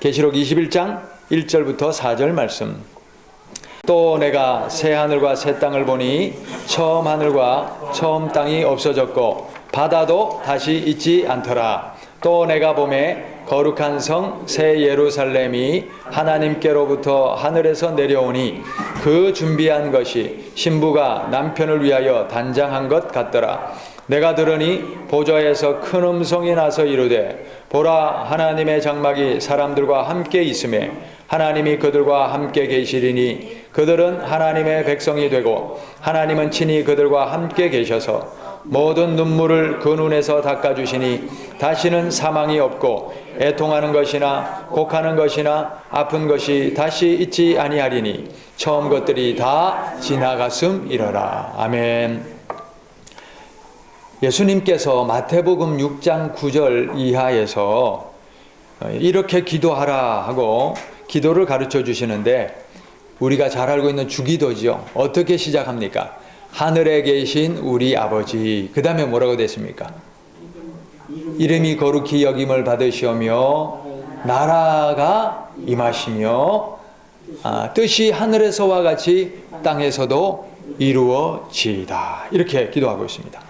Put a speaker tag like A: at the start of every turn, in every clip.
A: 계시록 21장 1절부터 4절 말씀. 또 내가 새 하늘과 새 땅을 보니 처음 하늘과 처음 땅이 없어졌고 바다도 다시 있지 않더라. 또 내가 보매 거룩한 성 새 예루살렘이 하나님께로부터 하늘에서 내려오니 그 준비한 것이 신부가 남편을 위하여 단장한 것 같더라. 내가 들으니 보좌에서 큰 음성이 나서 이르되 보라, 하나님의 장막이 사람들과 함께 있으매 하나님이 그들과 함께 계시리니 그들은 하나님의 백성이 되고 하나님은 친히 그들과 함께 계셔서 모든 눈물을 그 눈에서 닦아주시니 다시는 사망이 없고 애통하는 것이나 곡하는 것이나 아픈 것이 다시 있지 아니하리니 처음 것들이 다 지나갔음이러라. 아멘. 예수님께서 마태복음 6장 9절 이하에서 이렇게 기도하라 하고 기도를 가르쳐 주시는데 우리가 잘 알고 있는 주기도지요. 어떻게 시작합니까? 하늘에 계신 우리 아버지. 그 다음에 뭐라고 됐습니까? 이름이 거룩히 여김을 받으시오며 나라가 임하시며 뜻이 하늘에서와 같이 땅에서도 이루어지이다. 이렇게 기도하고 있습니다.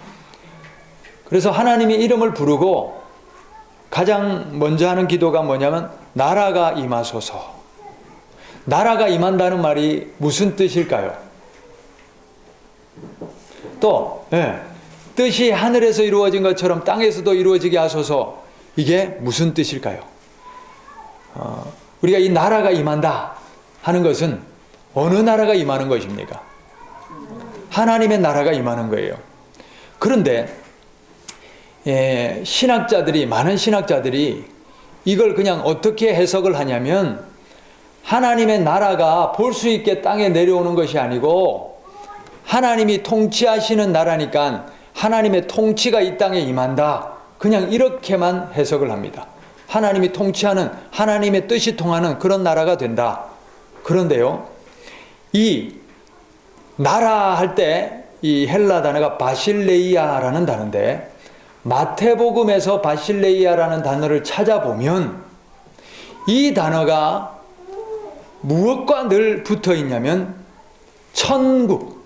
A: 그래서 하나님의 이름을 부르고 가장 먼저 하는 기도가 뭐냐면 나라가 임하소서. 나라가 임한다는 말이 무슨 뜻일까요? 또 뜻이 하늘에서 이루어진 것처럼 땅에서도 이루어지게 하소서. 이게 무슨 뜻일까요? 우리가 이 나라가 임한다 하는 것은 어느 나라가 임하는 것입니까? 하나님의 나라가 임하는 거예요. 그런데 많은 신학자들이 이걸 그냥 어떻게 해석을 하냐면 하나님의 나라가 볼 수 있게 땅에 내려오는 것이 아니고 하나님이 통치하시는 나라니까 하나님의 통치가 이 땅에 임한다. 그냥 이렇게만 해석을 합니다. 하나님이 통치하는 하나님의 뜻이 통하는 그런 나라가 된다. 그런데요, 이 나라 할 때 이 헬라 단어가 바실레이아라는 단어인데 마태복음에서 바실레이아라는 단어를 찾아보면 이 단어가 무엇과 늘 붙어 있냐면 천국,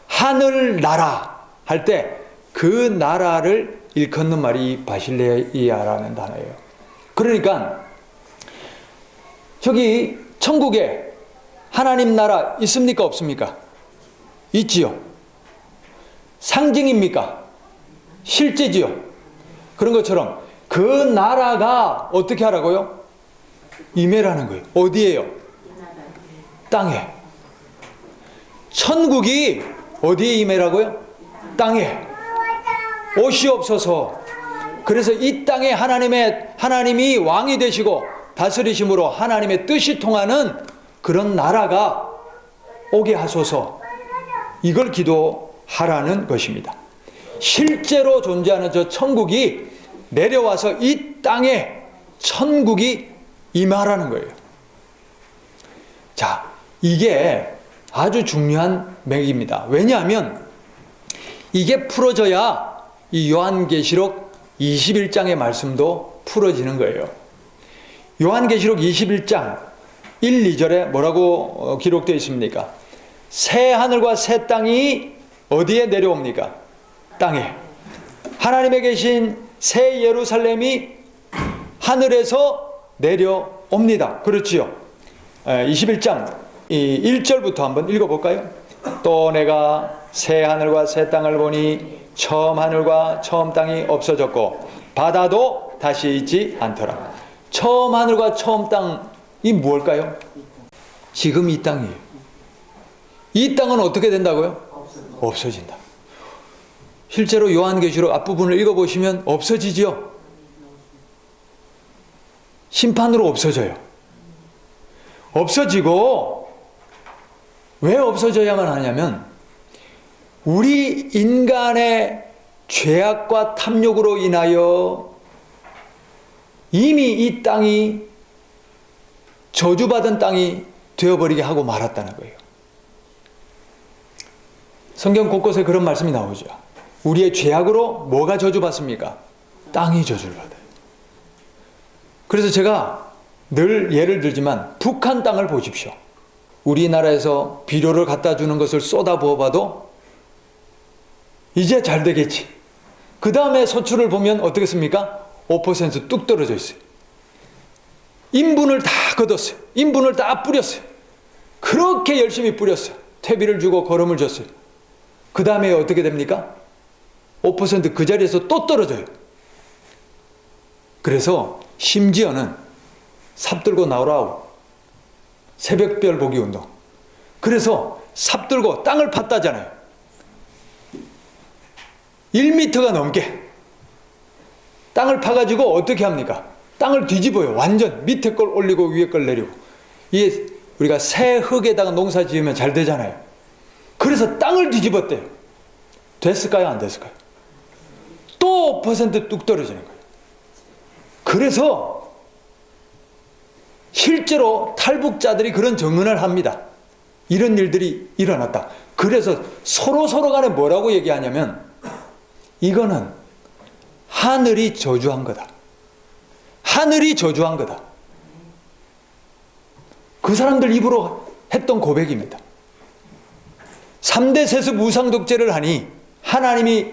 A: 하늘나라 할 때 그 나라를 일컫는 말이 바실레이아라는 단어예요. 그러니까 저기 천국에 하나님 나라 있습니까? 없습니까? 있지요. 상징입니까? 실제지요. 그런 것처럼 그 나라가 어떻게 하라고요? 임해라는 거예요. 어디에요? 땅에. 천국이 어디에 임해라고요? 땅에. 오시옵소서. 그래서 이 땅에 하나님이 왕이 되시고 다스리심으로 하나님의 뜻이 통하는 그런 나라가 오게 하소서. 이걸 기도하라는 것입니다. 실제로 존재하는 저 천국이 내려와서 이 땅에 천국이 임하라는 거예요. 자, 이게 아주 중요한 맥입니다. 왜냐하면 이게 풀어져야 이 요한계시록 21장의 말씀도 풀어지는 거예요. 요한계시록 21장 1, 2절에 뭐라고 기록되어 있습니까? 새 하늘과 새 땅이 어디에 내려옵니까? 땅에. 하나님에 계신 새 예루살렘이 하늘에서 내려옵니다. 그렇지요? 21장 1절부터 한번 읽어볼까요? 또 내가 새 하늘과 새 땅을 보니 처음 하늘과 처음 땅이 없어졌고 바다도 다시 있지 않더라. 처음 하늘과 처음 땅이 무엇일까요? 지금 이 땅이에요. 이 땅은 어떻게 된다고요? 없어진다. 실제로 요한계시록 앞부분을 읽어보시면 없어지지요. 심판으로 없어져요. 없어지고 왜 없어져야만 하냐면 우리 인간의 죄악과 탐욕으로 인하여 이미 이 땅이 저주받은 땅이 되어버리게 하고 말았다는 거예요. 성경 곳곳에 그런 말씀이 나오죠. 우리의 죄악으로 뭐가 저주받습니까? 땅이 저주를 받아요. 그래서 제가 늘 예를 들지만 북한 땅을 보십시오. 우리나라에서 비료를 갖다 주는 것을 쏟아 부어봐도 이제 잘 되겠지. 그 다음에 소출을 보면 어떻겠습니까? 5%뚝 떨어져 있어요. 인분을 다 걷었어요. 인분을 다 뿌렸어요. 그렇게 열심히 뿌렸어요. 퇴비를 주고 거름을 줬어요. 그 다음에 어떻게 됩니까? 5%그 자리에서 또 떨어져요. 그래서 심지어는 삽 들고 나오라고 새벽별 보기 운동. 그래서 삽 들고 땅을 팠다잖아요. 1m가 넘게 땅을 파가지고 어떻게 합니까? 땅을 뒤집어요. 완전 밑에 걸 올리고 위에 걸 내리고. 이게 우리가 새 흙에다가 농사 지으면 잘 되잖아요. 그래서 땅을 뒤집었대요. 됐을까요? 안 됐을까요? 또 5%뚝 떨어지는 거예요. 그래서 실제로 탈북자들이 그런 증언을 합니다. 이런 일들이 일어났다. 그래서 서로 간에 뭐라고 얘기하냐면 이거는 하늘이 저주한 거다. 하늘이 저주한 거다. 그 사람들 입으로 했던 고백입니다. 3대 세습 우상독재를 하니 하나님이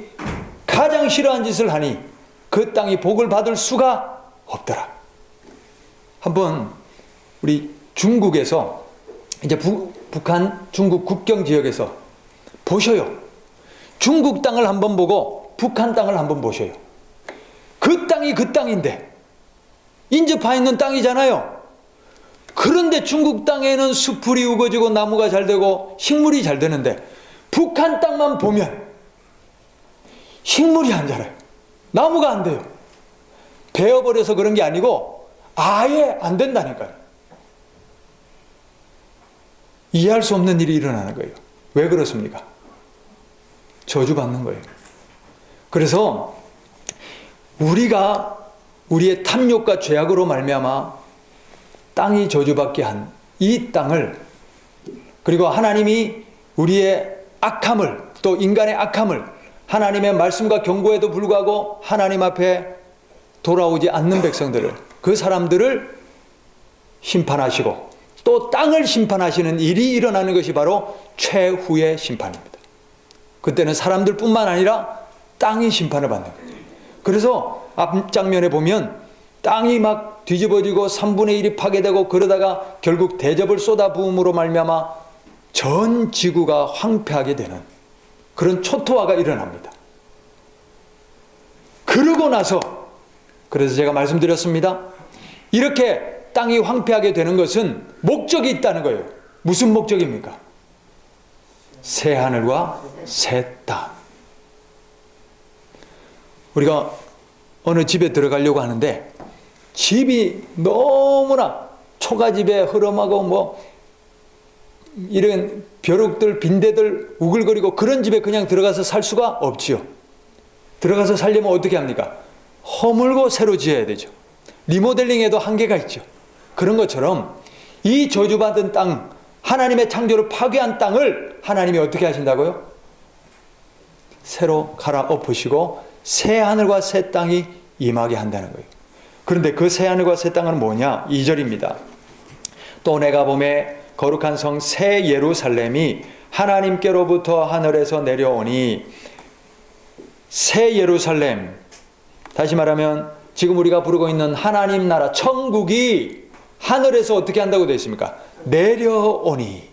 A: 가장 싫어하는 짓을 하니 그 땅이 복을 받을 수가 없더라. 한번 우리 중국에서 이제 북한 중국 국경 지역에서 보셔요. 중국 땅을 한번 보고 북한 땅을 한번 보셔요. 그 땅이 그 땅인데 인접해 있는 땅이잖아요. 그런데 중국 땅에는 수풀이 우거지고 나무가 잘 되고 식물이 잘 되는데 북한 땅만 보면 식물이 안 자라요. 나무가 안 돼요. 베어버려서 그런 게 아니고 아예 안 된다니까요. 이해할 수 없는 일이 일어나는 거예요. 왜 그렇습니까? 저주받는 거예요. 그래서 우리가 우리의 탐욕과 죄악으로 말미암아 땅이 저주받게 한 이 땅을, 그리고 하나님이 우리의 악함을, 또 인간의 악함을, 하나님의 말씀과 경고에도 불구하고 하나님 앞에 돌아오지 않는 백성들을, 그 사람들을 심판하시고 또 땅을 심판하시는 일이 일어나는 것이 바로 최후의 심판입니다. 그때는 사람들뿐만 아니라 땅이 심판을 받는 거예요. 그래서 앞장면에 보면 땅이 막 뒤집어지고 3분의 1이 파괴되고 그러다가 결국 대접을 쏟아부음으로 말미암아 전 지구가 황폐하게 되는 그런 초토화가 일어납니다. 그러고 나서, 그래서 제가 말씀드렸습니다. 이렇게 땅이 황폐하게 되는 것은 목적이 있다는 거예요. 무슨 목적입니까? 새 하늘과 새 땅. 우리가 어느 집에 들어가려고 하는데 집이 너무나 초가집에 흐름하고 뭐 이런 벼룩들, 빈대들 우글거리고 그런 집에 그냥 들어가서 살 수가 없지요. 들어가서 살려면 어떻게 합니까? 허물고 새로 지어야 되죠. 리모델링에도 한계가 있죠. 그런 것처럼 이 저주받은 땅, 하나님의 창조를 파괴한 땅을 하나님이 어떻게 하신다고요? 새로 갈아엎으시고 새 하늘과 새 땅이 임하게 한다는 거예요. 그런데 그 새 하늘과 새 땅은 뭐냐? 2절입니다. 또 내가 보매 거룩한 성 새 예루살렘이 하나님께로부터 하늘에서 내려오니, 새 예루살렘, 다시 말하면 지금 우리가 부르고 있는 하나님 나라 천국이 하늘에서 어떻게 한다고 되어 있습니까? 내려오니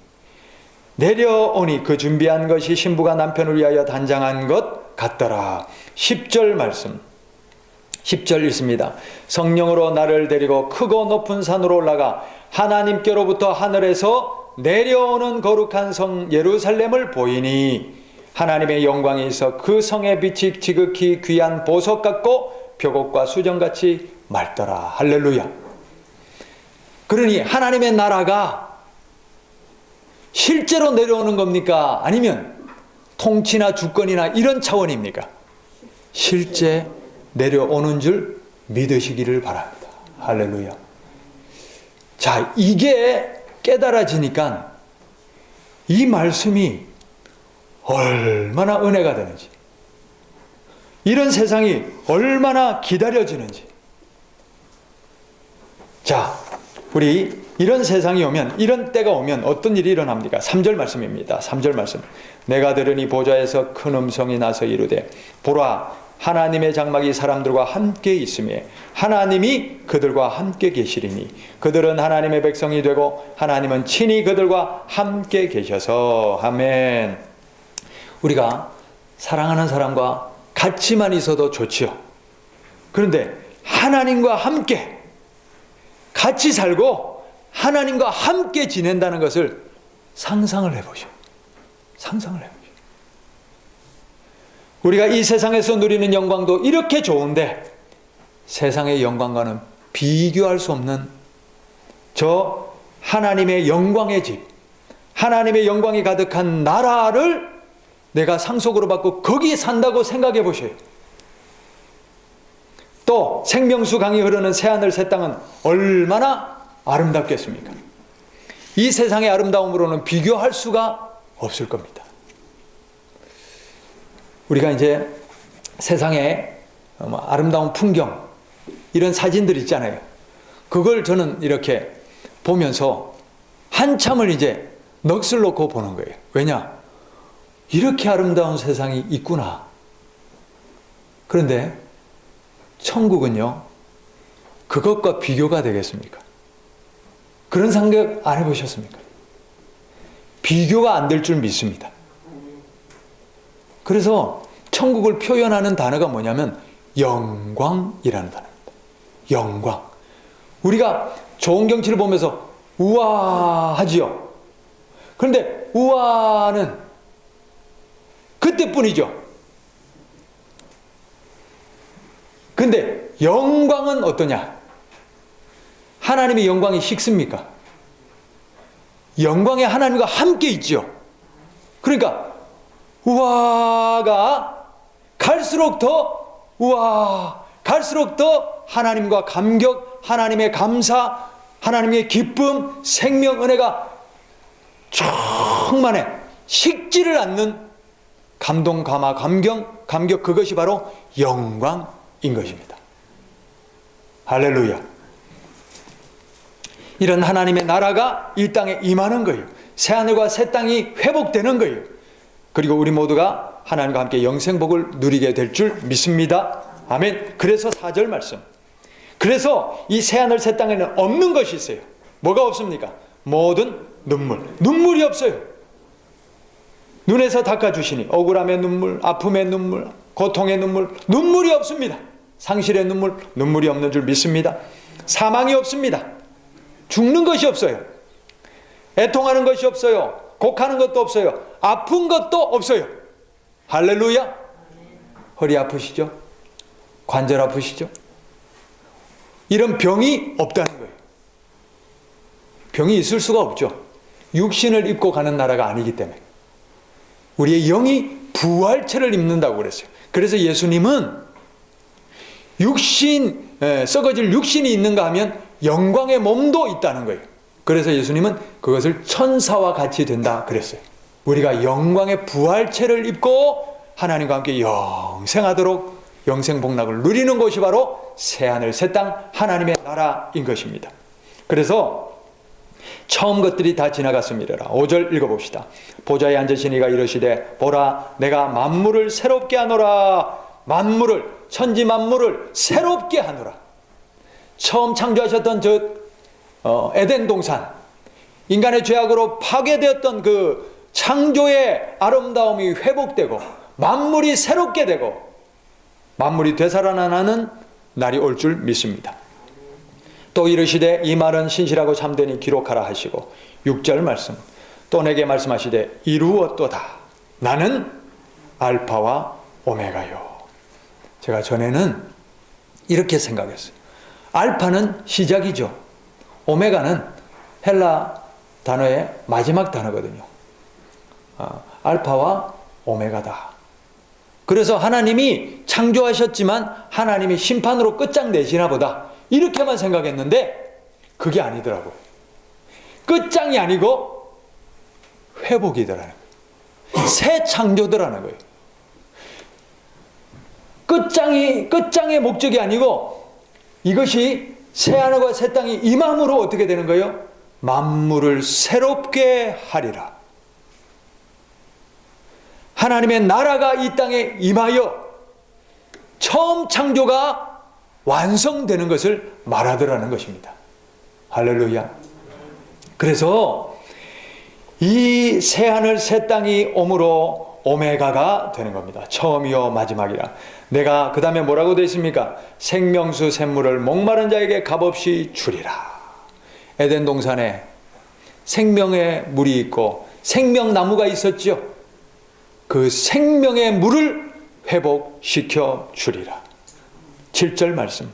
A: 그 준비한 것이 신부가 남편을 위하여 단장한 것 같더라. 10절 말씀, 10절 읽습니다. 성령으로 나를 데리고 크고 높은 산으로 올라가 하나님께로부터 하늘에서 내려오는 거룩한 성 예루살렘을 보이니 하나님의 영광이 있어 그 성의 빛이 지극히 귀한 보석 같고 벽옥과 수정같이 맑더라. 할렐루야. 그러니 하나님의 나라가 실제로 내려오는 겁니까? 아니면 통치나 주권이나 이런 차원입니까? 실제 내려오는 줄 믿으시기를 바랍니다. 할렐루야. 자, 이게 깨달아지니까 이 말씀이 얼마나 은혜가 되는지, 이런 세상이 얼마나 기다려지는지. 자, 우리 이런 세상이 오면, 이런 때가 오면 어떤 일이 일어납니까? 3절 말씀입니다. 3절 말씀. 내가 들으니 보좌에서 큰 음성이 나서 이르되 보라 하나님의 장막이 사람들과 함께 있으며 하나님이 그들과 함께 계시리니 그들은 하나님의 백성이 되고 하나님은 친히 그들과 함께 계셔서. 아멘. 우리가 사랑하는 사람과 같이만 있어도 좋지요. 그런데 하나님과 함께 같이 살고 하나님과 함께 지낸다는 것을 상상을 해보시오. 상상을 해보시오. 우리가 이 세상에서 누리는 영광도 이렇게 좋은데 세상의 영광과는 비교할 수 없는 저 하나님의 영광의 집, 하나님의 영광이 가득한 나라를 내가 상속으로 받고 거기에 산다고 생각해 보셔요. 또 생명수 강이 흐르는 새하늘 새 땅은 얼마나 아름답겠습니까? 이 세상의 아름다움으로는 비교할 수가 없을 겁니다. 우리가 이제 세상에 아름다운 풍경, 이런 사진들 있잖아요. 그걸 저는 이렇게 보면서 한참을 이제 넋을 놓고 보는 거예요. 왜냐? 이렇게 아름다운 세상이 있구나. 그런데 천국은요, 그것과 비교가 되겠습니까? 그런 생각 안 해보셨습니까? 비교가 안 될 줄 믿습니다. 그래서 천국을 표현하는 단어가 뭐냐면 영광이라는 단어입니다. 영광. 우리가 좋은 경치를 보면서 우아하지요. 그런데 우아는 그때뿐이죠. 근데 영광은 어떠냐? 하나님의 영광이 식습니까? 영광의 하나님과 함께 있죠. 그러니까 우아가 갈수록 더 우아, 갈수록 더 하나님과 감격, 하나님의 감사, 하나님의 기쁨, 생명, 은혜가 충만해 식지를 않는 감동, 감화, 감격, 그것이 바로 영광인 것입니다. 할렐루야. 이런 하나님의 나라가 이 땅에 임하는 거예요. 새하늘과 새 땅이 회복되는 거예요. 그리고 우리 모두가 하나님과 함께 영생복을 누리게 될 줄 믿습니다. 아멘. 그래서 4절 말씀. 그래서 이 새하늘 새 땅에는 없는 것이 있어요. 뭐가 없습니까? 모든 눈물이 없어요. 눈에서 닦아주시니 억울함의 눈물, 아픔의 눈물, 고통의 눈물이 없습니다. 상실의 눈물이 없는 줄 믿습니다. 사망이 없습니다. 죽는 것이 없어요. 애통하는 것이 없어요. 곡하는 것도 없어요. 아픈 것도 없어요. 할렐루야. 허리 아프시죠? 관절 아프시죠? 이런 병이 없다는 거예요. 병이 있을 수가 없죠. 육신을 입고 가는 나라가 아니기 때문에. 우리의 영이 부활체를 입는다고 그랬어요. 그래서 예수님은 썩어질 육신이 있는가 하면 영광의 몸도 있다는 거예요. 그래서 예수님은 그것을 천사와 같이 된다 그랬어요. 우리가 영광의 부활체를 입고 하나님과 함께 영생하도록 영생복락을 누리는 것이 바로 새하늘 새땅 하나님의 나라인 것입니다. 그래서 처음 것들이 다 지나갔습니다. 5절 읽어봅시다. 보좌에 앉으신 이가 이르시되 보라 내가 만물을 새롭게 하노라. 만물을, 천지 만물을 새롭게 하노라. 처음 창조하셨던 에덴 동산, 인간의 죄악으로 파괴되었던 그 창조의 아름다움이 회복되고 만물이 새롭게 되고 만물이 되살아나는 날이 올 줄 믿습니다. 또 이르시되 이 말은 신실하고 참되니 기록하라 하시고 6절 말씀 또 내게 말씀하시되 이루었도다. 나는 알파와 오메가요. 제가 전에는 이렇게 생각했어요. 알파는 시작이죠. 오메가는 헬라 단어의 마지막 단어거든요. 알파와 오메가다. 그래서 하나님이 창조하셨지만 하나님이 심판으로 끝장내시나 보다. 이렇게만 생각했는데 그게 아니더라고요. 끝장이 아니고 회복이더라는 거예요. 새 창조더라는 거예요. 끝장의 목적이 아니고 이것이 새하늘과 새 땅이 임함으로 어떻게 되는 거예요? 만물을 새롭게 하리라. 하나님의 나라가 이 땅에 임하여 처음 창조가 완성되는 것을 말하더라는 것입니다. 할렐루야. 그래서 이 새하늘 새 땅이 오므로 오메가가 되는 겁니다. 처음이요 마지막이라. 내가 그 다음에 뭐라고 되어 있습니까? 생명수 샘물을 목마른 자에게 값없이 주리라. 에덴 동산에 생명의 물이 있고 생명나무가 있었죠. 그 생명의 물을 회복시켜 주리라. 7절 말씀.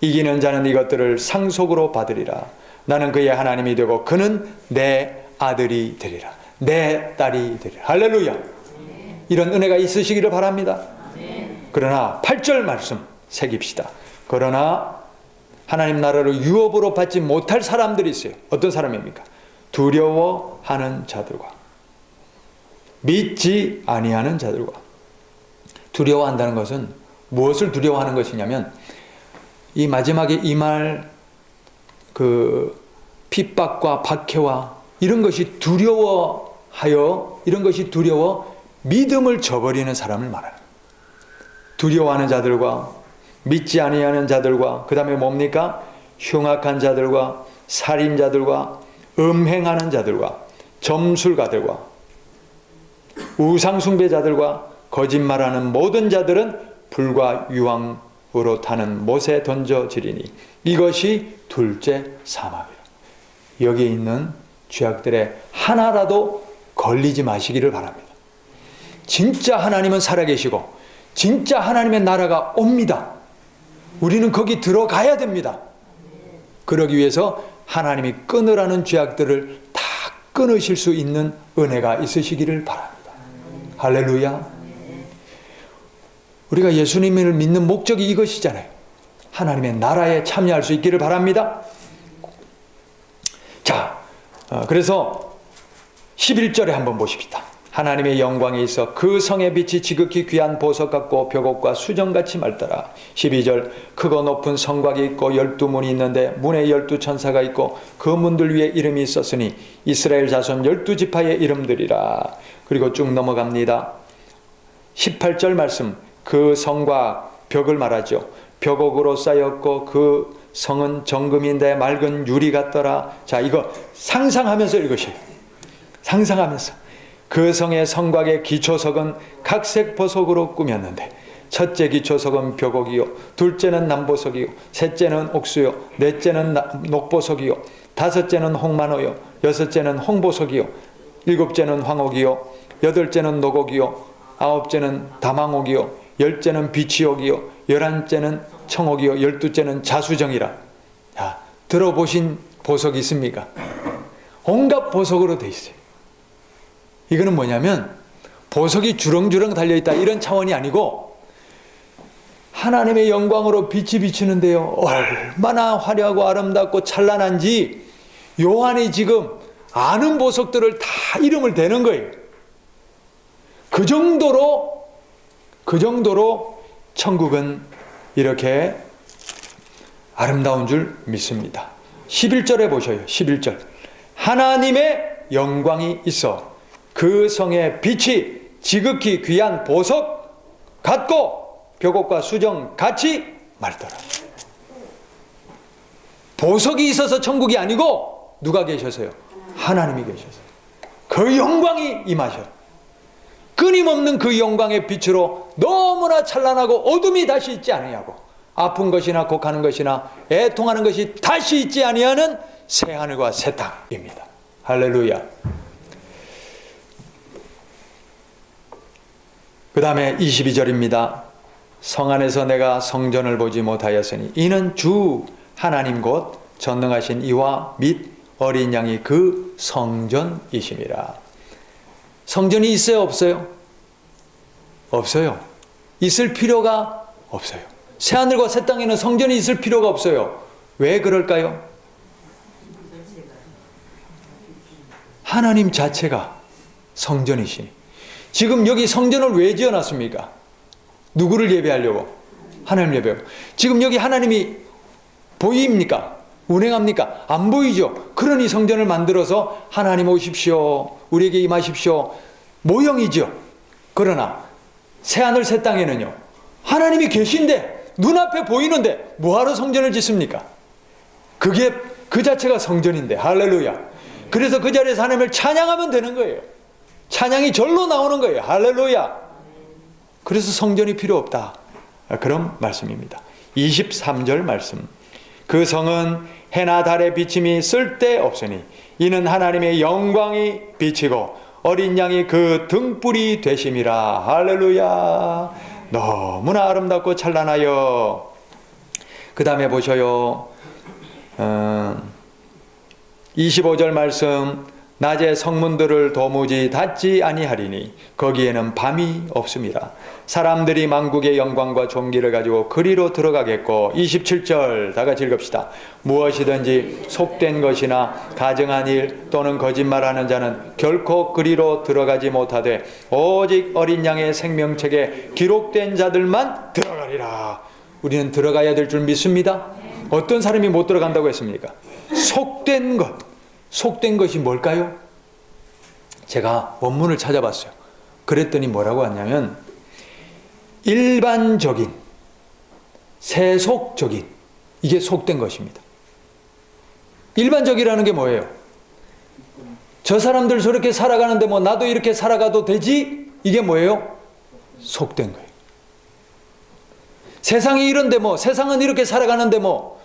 A: 이기는 자는 이것들을 상속으로 받으리라. 나는 그의 하나님이 되고 그는 내 아들이 되리라. 내 딸이 되리라. 할렐루야. 이런 은혜가 있으시기를 바랍니다. 그러나 8절 말씀 새깁시다. 그러나 하나님 나라를 유업으로 받지 못할 사람들이 있어요. 어떤 사람입니까? 두려워하는 자들과 믿지 아니하는 자들과. 두려워한다는 것은 무엇을 두려워하는 것이냐면 이 마지막에 임할 그 핍박과 박해와 이런 것이 두려워하여, 이런 것이 두려워 믿음을 저버리는 사람을 말합니다. 두려워하는 자들과 믿지 아니하는 자들과, 그 다음에 뭡니까? 흉악한 자들과 살인자들과 음행하는 자들과 점술가들과 우상숭배자들과 거짓말하는 모든 자들은 불과 유황으로 타는 못에 던져지리니 이것이 둘째 사망이라. 여기 있는 죄악들의 하나라도 걸리지 마시기를 바랍니다. 진짜 하나님은 살아계시고 진짜 하나님의 나라가 옵니다. 우리는 거기 들어가야 됩니다. 그러기 위해서 하나님이 끊으라는 죄악들을 다 끊으실 수 있는 은혜가 있으시기를 바랍니다. 할렐루야. 우리가 예수님을 믿는 목적이 이것이잖아요. 하나님의 나라에 참여할 수 있기를 바랍니다. 자, 그래서 11절에 한번 보십시다. 하나님의 영광이 있어 그 성의 빛이 지극히 귀한 보석 같고 벽옥과 수정같이 맑더라. 12절 크고 높은 성곽이 있고 12문이 있는데 문에 12천사가 있고 그 문들 위에 이름이 있었으니 이스라엘 자손 12지파의 이름들이라. 그리고 쭉 넘어갑니다. 18절 말씀. 그 성곽 벽을 말하죠. 벽옥으로 쌓였고 그 성은 정금인데 맑은 유리 같더라. 자, 이거 상상하면서 읽으세요. 상상하면서. 그 성의 성곽의 기초석은 각색 보석으로 꾸몄는데 첫째 기초석은 벽옥이요, 둘째는 남보석이요, 셋째는 옥수요, 넷째는 녹보석이요, 다섯째는 홍만호요, 여섯째는 홍보석이요, 일곱째는 황옥이요, 여덟째는 녹옥이요, 아홉째는 다망옥이요, 열째는 비치옥이요, 열한째는 청옥이요, 열두째는 자수정이라. 자, 들어보신 보석이 있습니까? 온갖 보석으로 돼 있어요. 이거는 뭐냐면 보석이 주렁주렁 달려있다 이런 차원이 아니고 하나님의 영광으로 빛이 비치는데요, 얼마나 화려하고 아름답고 찬란한지 요한이 지금 아는 보석들을 다 이름을 대는 거예요. 그 정도로 천국은 이렇게 아름다운 줄 믿습니다. 11절에 보셔요. 11절. 하나님의 영광이 있어 그 성의 빛이 지극히 귀한 보석 같고 벽옥과 수정 같이 맑더라. 보석이 있어서 천국이 아니고 누가 계셔서요? 하나님이 계셔서 그 영광이 임하셔. 끊임없는 그 영광의 빛으로 너무나 찬란하고 어둠이 다시 있지 아니하고 아픈 것이나 곡하는 것이나 애통하는 것이 다시 있지 아니하는 새하늘과 새 땅입니다. 할렐루야. 그 다음에 22절입니다. 성 안에서 내가 성전을 보지 못하였으니 이는 주 하나님 곧 전능하신 이와 및 어린 양이 그 성전이심이라. 성전이 있어요, 없어요? 없어요. 있을 필요가 없어요. 새하늘과 새 땅에는 성전이 있을 필요가 없어요. 왜 그럴까요? 하나님 자체가 성전이시니. 지금 여기 성전을 왜 지어놨습니까? 누구를 예배하려고? 하나님 예배하고. 지금 여기 하나님이 보입니까? 운행합니까? 안 보이죠. 그러니 성전을 만들어서 하나님 오십시오, 우리에게 임하십시오 모형이죠. 그러나 새하늘 새 땅에는요, 하나님이 계신데 눈앞에 보이는데 뭐하러 성전을 짓습니까? 그게 그 자체가 성전인데. 할렐루야. 그래서 그 자리에서 하나님을 찬양하면 되는 거예요. 찬양이 절로 나오는 거예요. 할렐루야. 그래서 성전이 필요 없다, 그런 말씀입니다. 23절 말씀. 그 성은 해나 달의 비침이 쓸데없으니 이는 하나님의 영광이 비치고 어린 양이 그 등불이 되심이라. 할렐루야. 너무나 아름답고 찬란하여. 그 다음에 보셔요. 25절 말씀. 낮에 성문들을 도무지 닫지 아니하리니 거기에는 밤이 없습니다. 사람들이 만국의 영광과 존귀를 가지고 그리로 들어가겠고. 27절 다 같이 읽읍시다. 무엇이든지 속된 것이나 가증한 일 또는 거짓말하는 자는 결코 그리로 들어가지 못하되 오직 어린 양의 생명책에 기록된 자들만 들어가리라. 우리는 들어가야 될 줄 믿습니다. 어떤 사람이 못 들어간다고 했습니까? 속된 것. 속된 것이 뭘까요? 제가 원문을 찾아봤어요. 그랬더니 뭐라고 하냐면 일반적인, 세속적인, 이게 속된 것입니다. 일반적이라는 게 뭐예요? 저 사람들 저렇게 살아가는데 뭐 나도 이렇게 살아가도 되지? 이게 뭐예요? 속된 거예요. 세상이 이런데 뭐, 세상은 이렇게 살아가는데 뭐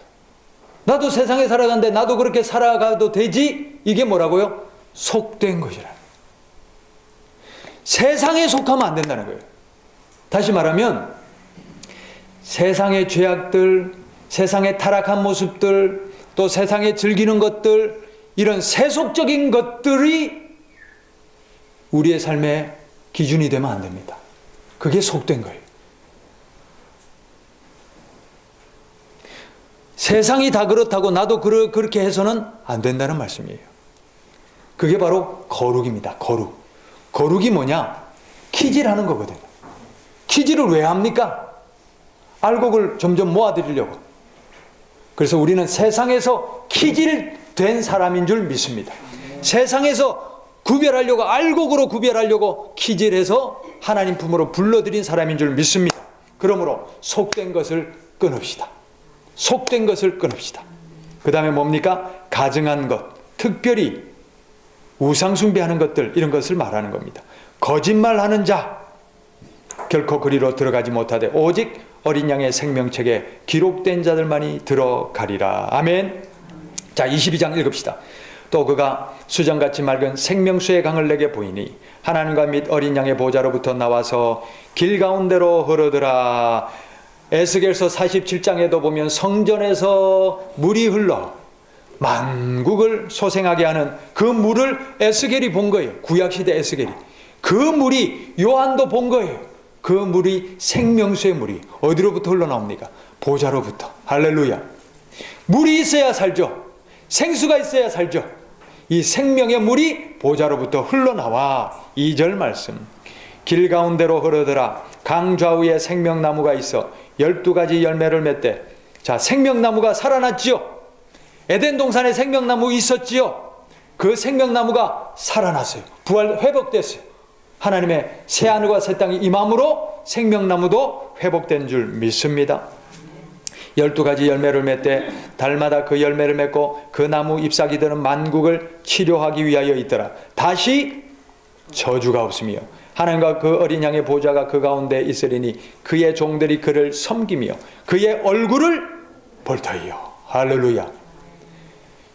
A: 나도 세상에 살아가는데 나도 그렇게 살아가도 되지? 이게 뭐라고요? 속된 것이라. 세상에 속하면 안 된다는 거예요. 다시 말하면 세상의 죄악들, 세상의 타락한 모습들, 또 세상에 즐기는 것들, 이런 세속적인 것들이 우리의 삶의 기준이 되면 안 됩니다. 그게 속된 거예요. 세상이 다 그렇다고 나도 그렇게 해서는 안 된다는 말씀이에요. 그게 바로 거룩입니다. 거룩. 거룩이 뭐냐? 키질하는 거거든요. 키질을 왜 합니까? 알곡을 점점 모아드리려고. 그래서 우리는 세상에서 키질된 사람인 줄 믿습니다. 세상에서 구별하려고, 알곡으로 구별하려고 키질해서 하나님 품으로 불러들인 사람인 줄 믿습니다. 그러므로 속된 것을 끊읍시다. 속된 것을 끊읍시다. 그 다음에 뭡니까? 가증한 것, 특별히 우상숭배하는 것들, 이런 것을 말하는 겁니다. 거짓말하는 자 결코 그리로 들어가지 못하되 오직 어린 양의 생명책에 기록된 자들만이 들어가리라. 아멘. 자, 22장 읽읍시다. 또 그가 수정같이 맑은 생명수의 강을 내게 보이니 하나님과 및 어린 양의 보좌로부터 나와서 길 가운데로 흐르더라. 에스겔서 47장에도 보면 성전에서 물이 흘러 만국을 소생하게 하는 그 물을 에스겔이 본 거예요. 구약시대 에스겔이. 그 물이 요한도 본 거예요. 그 물이 생명수의 물이 어디로부터 흘러나옵니까? 보좌로부터. 할렐루야. 물이 있어야 살죠. 생수가 있어야 살죠. 이 생명의 물이 보좌로부터 흘러나와. 2절 말씀. 길 가운데로 흐르더라. 강 좌우에 생명나무가 있어 12가지 열매를 맺되. 자, 생명나무가 살아났지요. 에덴 동산에 생명나무 있었지요. 그 생명나무가 살아났어요. 부활, 회복됐어요. 하나님의 새하늘과 새 땅이 임함으로 생명나무도 회복된 줄 믿습니다. 12가지 열매를 맺되 달마다 그 열매를 맺고 그 나무 잎사귀들은 만국을 치료하기 위하여 있더라. 다시 저주가 없으며 하나님과 그 어린 양의 보좌가 그 가운데 있으리니 그의 종들이 그를 섬기며 그의 얼굴을 볼 터이요. 할렐루야.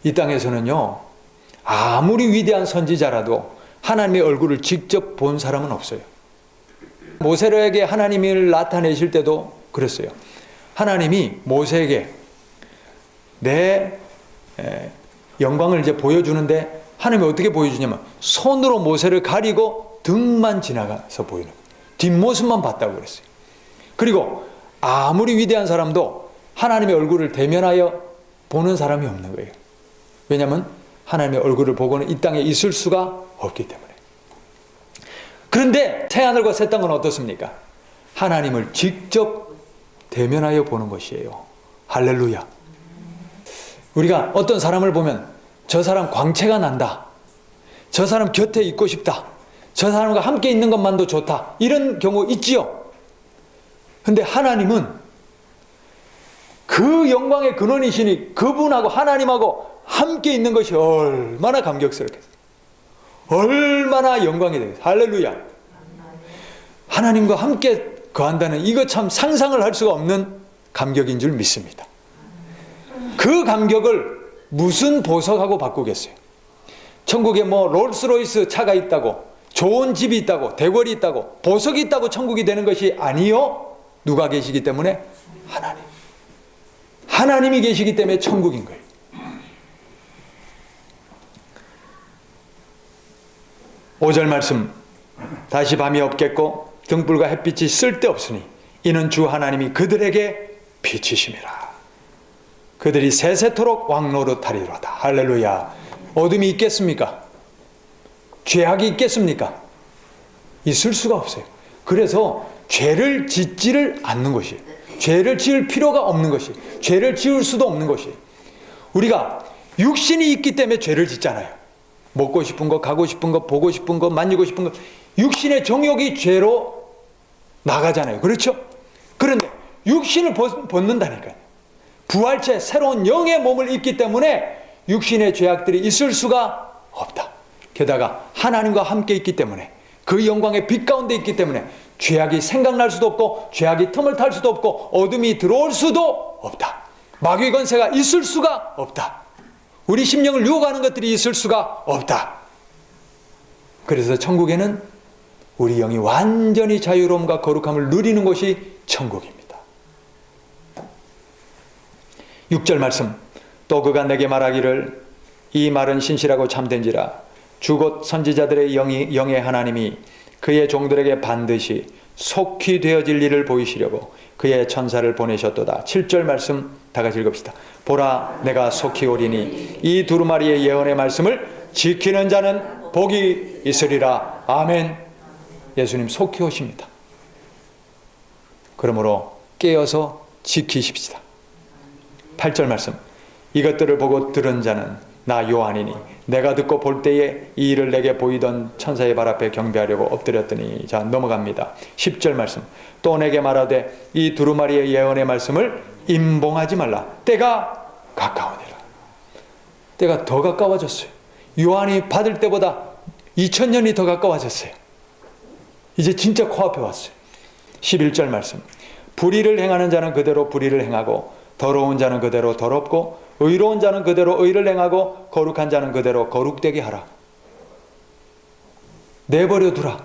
A: 이 땅에서는요, 아무리 위대한 선지자라도 하나님의 얼굴을 직접 본 사람은 없어요. 모세에게 하나님을 나타내실 때도 그랬어요. 하나님이 모세에게 내 영광을 이제 보여주는데 하나님이 어떻게 보여주냐면 손으로 모세를 가리고 등만 지나가서 보이는 거예요. 뒷모습만 봤다고 그랬어요. 그리고 아무리 위대한 사람도 하나님의 얼굴을 대면하여 보는 사람이 없는 거예요. 왜냐하면 하나님의 얼굴을 보고는 이 땅에 있을 수가 없기 때문에. 그런데 새하늘과 새 땅은 어떻습니까? 하나님을 직접 대면하여 보는 것이에요. 할렐루야. 우리가 어떤 사람을 보면 저 사람 광채가 난다, 저 사람 곁에 있고 싶다, 저 사람과 함께 있는 것만도 좋다, 이런 경우 있지요. 근데 하나님은 그 영광의 근원이시니 그분하고 하나님하고 함께 있는 것이 얼마나 감격스럽겠어요. 얼마나 영광이 되겠어요. 할렐루야. 하나님과 함께 거한다는 이거 참 상상을 할 수가 없는 감격인 줄 믿습니다. 그 감격을 무슨 보석하고 바꾸겠어요? 천국에 뭐 롤스로이스 차가 있다고, 좋은 집이 있다고, 대궐이 있다고, 보석이 있다고 천국이 되는 것이 아니요. 누가 계시기 때문에? 하나님. 하나님이 계시기 때문에 천국인 거예요. 오절 말씀, 다시 밤이 없겠고 등불과 햇빛이 쓸데없으니 이는 주 하나님이 그들에게 빛이심이라. 그들이 세세토록 왕노릇하리로다. 할렐루야. 어둠이 있겠습니까? 죄악이 있겠습니까? 있을 수가 없어요. 그래서 죄를 짓지를 않는 것이에요. 죄를 지을 필요가 없는 것이, 죄를 지을 수도 없는 것이. 우리가 육신이 있기 때문에 죄를 짓잖아요. 먹고 싶은 거, 가고 싶은 거, 보고 싶은 거, 만지고 싶은 거, 육신의 정욕이 죄로 나가잖아요. 그렇죠? 그런데 육신을 벗는다니까요. 부활체 새로운 영의 몸을 입기 때문에 육신의 죄악들이 있을 수가 없다. 게다가 하나님과 함께 있기 때문에, 그 영광의 빛 가운데 있기 때문에 죄악이 생각날 수도 없고, 죄악이 틈을 탈 수도 없고, 어둠이 들어올 수도 없다. 마귀의 권세가 있을 수가 없다. 우리 심령을 유혹하는 것들이 있을 수가 없다. 그래서 천국에는 우리 영이 완전히 자유로움과 거룩함을 누리는 곳이 천국입니다. 6절 말씀, 또 그가 내게 말하기를 이 말은 신실하고 참된지라 주 곧 선지자들의 영의 하나님이 그의 종들에게 반드시 속히 되어질 일을 보이시려고 그의 천사를 보내셨도다. 7절 말씀 다 같이 읽읍시다. 보라, 내가 속히 오리니 이 두루마리의 예언의 말씀을 지키는 자는 복이 있으리라. 아멘. 예수님 속히 오십니다. 그러므로 깨어서 지키십시다. 8절 말씀, 이것들을 보고 들은 자는 나 요한이니 내가 듣고 볼 때에 이 일을 내게 보이던 천사의 발 앞에 경배하려고 엎드렸더니. 자, 넘어갑니다. 10절 말씀, 또 내게 말하되 이 두루마리의 예언의 말씀을 임봉하지 말라. 때가 가까우니라. 때가 더 가까워졌어요. 요한이 받을 때보다 2000년이 더 가까워졌어요. 이제 진짜 코앞에 왔어요. 11절 말씀, 불의를 행하는 자는 그대로 불의를 행하고 더러운 자는 그대로 더럽고 의로운 자는 그대로 의를 행하고 거룩한 자는 그대로 거룩되게 하라. 내버려 두라.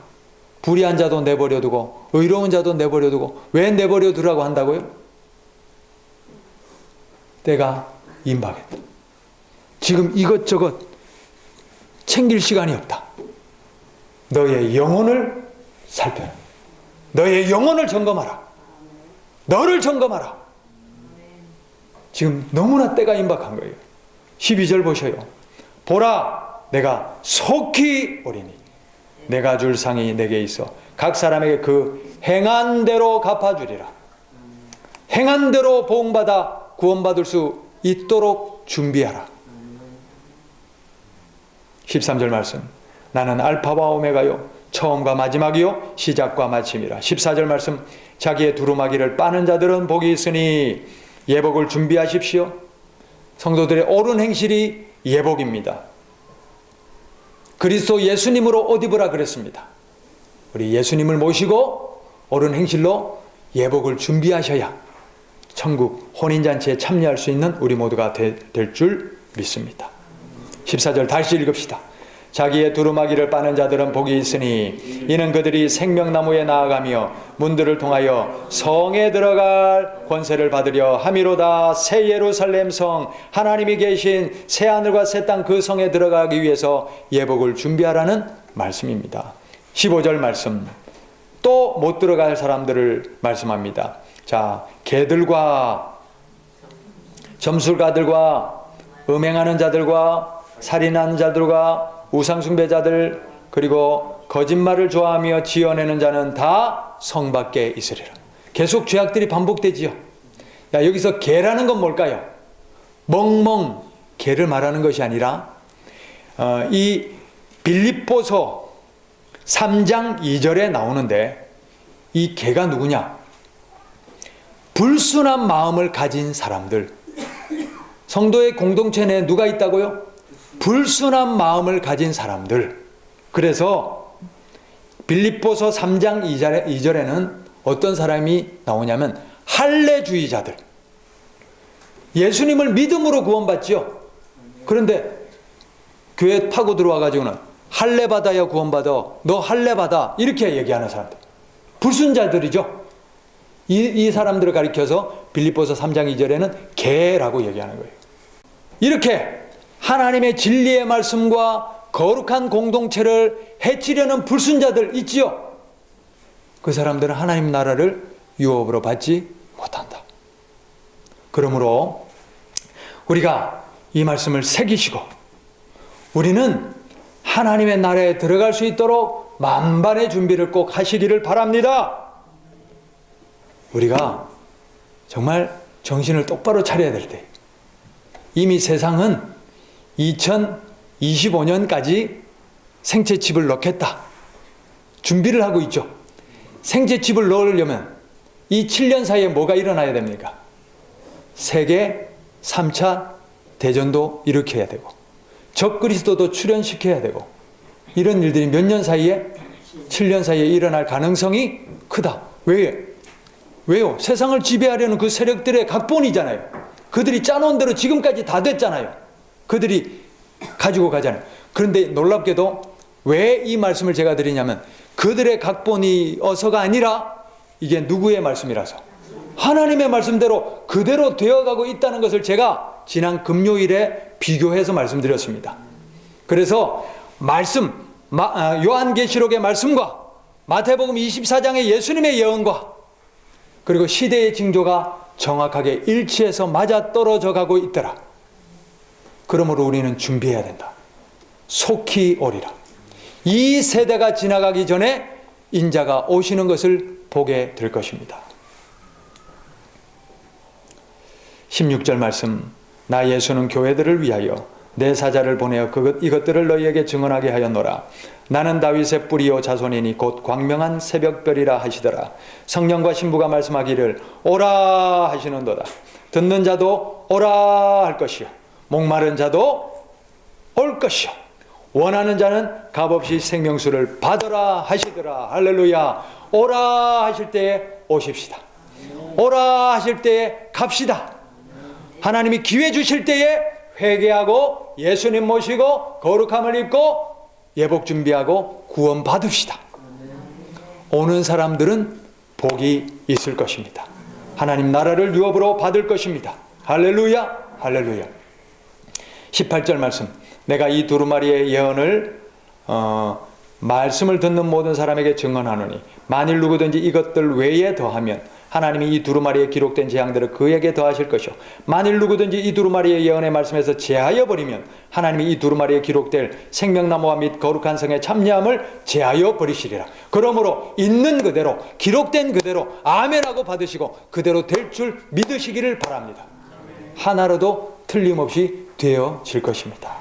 A: 불의한 자도 내버려 두고 의로운 자도 내버려 두고. 왜 내버려 두라고 한다고요? 때가 임박했다. 지금 이것저것 챙길 시간이 없다. 너의 영혼을 살펴라. 너의 영혼을 점검하라. 너를 점검하라. 지금 너무나 때가 임박한 거예요. 12절 보셔요. 보라, 내가 속히 오리니 내가 줄 상이 내게 있어 각 사람에게 그 행한 대로 갚아주리라. 행한 대로 보응받아 구원받을 수 있도록 준비하라. 13절 말씀, 나는 알파와 오메가요 처음과 마지막이요 시작과 마침이라. 14절 말씀, 자기의 두루마기를 빠는 자들은 복이 있으니 예복을 준비하십시오. 성도들의 옳은 행실이 예복입니다. 그리스도 예수님으로 옷 입으라 그랬습니다. 우리 예수님을 모시고 옳은 행실로 예복을 준비하셔야 천국 혼인잔치에 참여할 수 있는 우리 모두가 될 줄 믿습니다. 14절 다시 읽읍시다. 자기의 두루마기를 빠는 자들은 복이 있으니 이는 그들이 생명나무에 나아가며 문들을 통하여 성에 들어갈 권세를 받으려 함이로다. 새 예루살렘 성, 하나님이 계신 새 하늘과 새 땅, 그 성에 들어가기 위해서 예복을 준비하라는 말씀입니다. 15절 말씀, 또 못 들어갈 사람들을 말씀합니다. 자, 개들과 점술가들과 음행하는 자들과 살인하는 자들과 우상숭배자들, 그리고 거짓말을 좋아하며 지어내는 자는 다 성 밖에 있으리라. 계속 죄악들이 반복되지요. 야, 여기서 개라는 건 뭘까요? 멍멍 개를 말하는 것이 아니라 이 빌립보서 3장 2절에 나오는데 이 개가 누구냐? 불순한 마음을 가진 사람들. 성도의 공동체 내에 누가 있다고요? 불순한 마음을 가진 사람들. 그래서 빌립보서 3장 2절에는 어떤 사람이 나오냐면 할례주의자들. 예수님을 믿음으로 구원받지요. 그런데 교회 타고 들어와 가지고는 할례 받아야 구원받아. 너 할례 받아. 이렇게 얘기하는 사람들. 불순자들이죠. 이 사람들을 가리켜서 빌립보서 3장 2절에는 개라고 얘기하는 거예요. 이렇게 하나님의 진리의 말씀과 거룩한 공동체를 해치려는 불순자들 있지요. 그 사람들은 하나님 나라를 유업으로 받지 못한다. 그러므로 우리가 이 말씀을 새기시고 우리는 하나님의 나라에 들어갈 수 있도록 만반의 준비를 꼭 하시기를 바랍니다. 우리가 정말 정신을 똑바로 차려야 될 때, 이미 세상은 2025년까지 생체칩을 넣겠다 준비를 하고 있죠. 생체칩을 넣으려면 이 7년 사이에 뭐가 일어나야 됩니까? 세계 3차 대전도 일으켜야 되고 적그리스도도 출현시켜야 되고, 이런 일들이 몇 년 사이에? 7년 사이에 일어날 가능성이 크다. 왜요? 세상을 지배하려는 그 세력들의 각본이잖아요. 그들이 짜놓은 대로 지금까지 다 됐잖아요. 그들이 가지고 가잖아요. 그런데 놀랍게도 왜 이 말씀을 제가 드리냐면 그들의 각본이어서가 아니라 이게 누구의 말씀이라서 하나님의 말씀대로 그대로 되어가고 있다는 것을 제가 지난 금요일에 비교해서 말씀드렸습니다. 그래서 요한계시록의 말씀과 마태복음 24장의 예수님의 예언과 그리고 시대의 징조가 정확하게 일치해서 맞아떨어져 가고 있더라. 그러므로 우리는 준비해야 된다. 속히 오리라. 이 세대가 지나가기 전에 인자가 오시는 것을 보게 될 것입니다. 16절 말씀, 나 예수는 교회들을 위하여 내 사자를 보내어 이것들을 너희에게 증언하게 하였노라. 나는 다윗의 뿌리요 자손이니 곧 광명한 새벽별이라 하시더라. 성령과 신부가 말씀하기를 오라 하시는도다. 듣는 자도 오라 할 것이요 목마른 자도 올 것이요 원하는 자는 값없이 생명수를 받으라 하시더라. 할렐루야. 오라 하실 때에 오십시다. 오라 하실 때에 갑시다. 하나님이 기회 주실 때에 회개하고 예수님 모시고 거룩함을 입고 예복 준비하고 구원 받읍시다. 오는 사람들은 복이 있을 것입니다. 하나님 나라를 유업으로 받을 것입니다. 할렐루야. 할렐루야. 18절 말씀, 내가 이 두루마리의 예언을 말씀을 듣는 모든 사람에게 증언하노니 만일 누구든지 이것들 외에 더하면 하나님이 이 두루마리에 기록된 재앙들을 그에게 더하실 것이요 만일 누구든지 이 두루마리의 예언의 말씀에서 제하여 버리면 하나님이 이 두루마리에 기록될 생명나무와 및 거룩한 성의 참여함을 제하여 버리시리라. 그러므로 있는 그대로 기록된 그대로 아멘하고 받으시고 그대로 될 줄 믿으시기를 바랍니다. 하나로도 틀림없이 되어질 것입니다.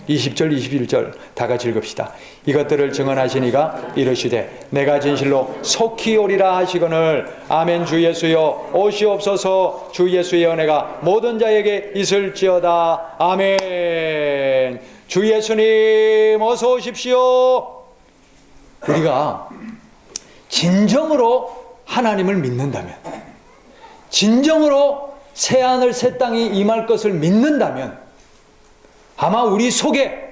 A: 20절 21절 다 같이 읽읍시다. 이것들을 증언하시니가 이르시되 내가 진실로 속히 오리라 하시거늘 아멘. 주 예수여 오시옵소서. 주 예수의 은혜가 모든 자에게 있을지어다. 아멘. 주 예수님 어서 오십시오. 우리가 진정으로 하나님을 믿는다면, 진정으로 새하늘 새 땅이 임할 것을 믿는다면 아마 우리 속에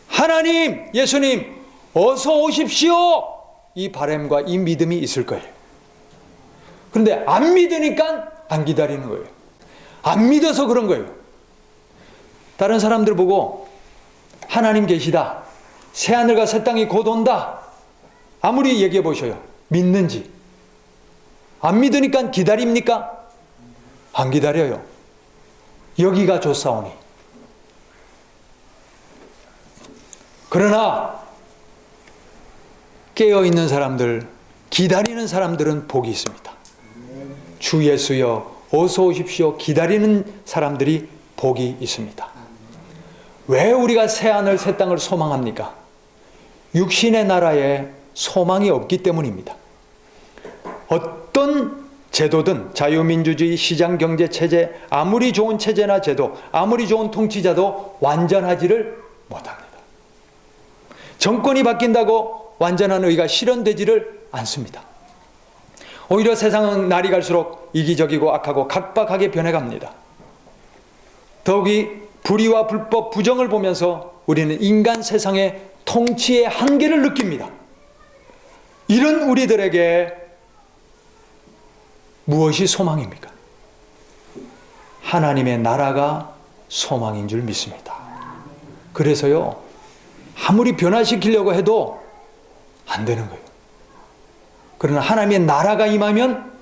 A: 하나님, 예수님 어서 오십시오 이 바람과 이 믿음이 있을 거예요. 그런데 안 믿으니까 안 기다리는 거예요. 안 믿어서 그런 거예요. 다른 사람들 보고 하나님 계시다, 새하늘과 새 땅이 곧 온다 아무리 얘기해 보셔요. 믿는지? 안 믿으니까 기다립니까? 안 기다려요. 여기가 좋사오니. 그러나 깨어있는 사람들, 기다리는 사람들은 복이 있습니다. 주 예수여 어서 오십시오 기다리는 사람들이 복이 있습니다. 왜 우리가 새하늘 새 땅을 소망합니까? 육신의 나라에 소망이 없기 때문입니다. 어떤 제도든 자유민주주의 시장경제체제, 아무리 좋은 체제나 제도, 아무리 좋은 통치자도 완전하지를 못합니다. 정권이 바뀐다고 완전한 의가 실현되지를 않습니다. 오히려 세상은 날이 갈수록 이기적이고 악하고 각박하게 변해갑니다. 더욱이 불의와 불법, 부정을 보면서 우리는 인간 세상의 통치의 한계를 느낍니다. 이런 우리들에게 무엇이 소망입니까? 하나님의 나라가 소망인 줄 믿습니다. 그래서요, 아무리 변화시키려고 해도 안 되는 거예요. 그러나 하나님의 나라가 임하면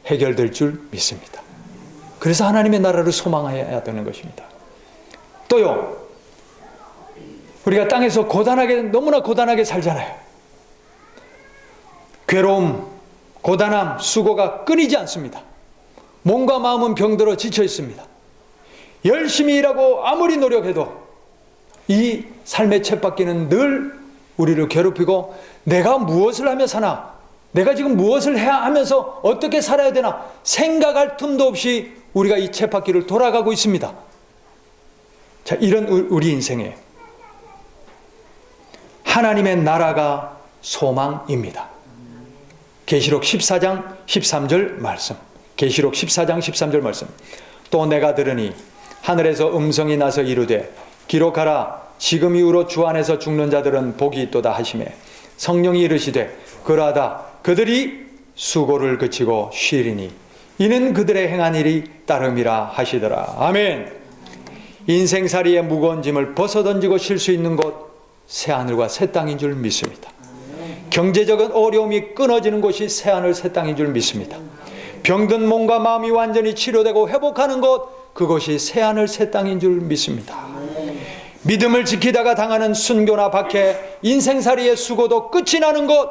A: 해결될 줄 믿습니다. 그래서 하나님의 나라를 소망해야 되는 것입니다. 또요, 우리가 땅에서 너무나 고단하게 살잖아요. 괴로움, 고단함, 수고가 끊이지 않습니다. 몸과 마음은 병들어 지쳐 있습니다. 열심히 일하고 아무리 노력해도 이 삶의 쳇바퀴는 늘 우리를 괴롭히고, 내가 무엇을 하며 사나, 내가 지금 무엇을 해야 하면서 어떻게 살아야 되나 생각할 틈도 없이 우리가 이 쳇바퀴를 돌아가고 있습니다. 자, 이런 우리 인생에 하나님의 나라가 소망입니다. 계시록 14장 13절 말씀. 계시록 14장 13절 말씀. 또 내가 들으니 하늘에서 음성이 나서 이르되 기록하라, 지금 이후로 주 안에서 죽는 자들은 복이 있도다 하시매, 성령이 이르시되 그러하다, 그들이 수고를 그치고 쉬리니 이는 그들의 행한 일이 따름이라 하시더라. 아멘. 인생살이의 무거운 짐을 벗어던지고 쉴 수 있는 곳, 새하늘과 새 땅인 줄 믿습니다. 경제적인 어려움이 끊어지는 곳이 새하늘 새 땅인 줄 믿습니다. 병든 몸과 마음이 완전히 치료되고 회복하는 곳, 그것이 새하늘 새 땅인 줄 믿습니다. 믿음을 지키다가 당하는 순교나 박해, 인생살이의 수고도 끝이 나는 곳,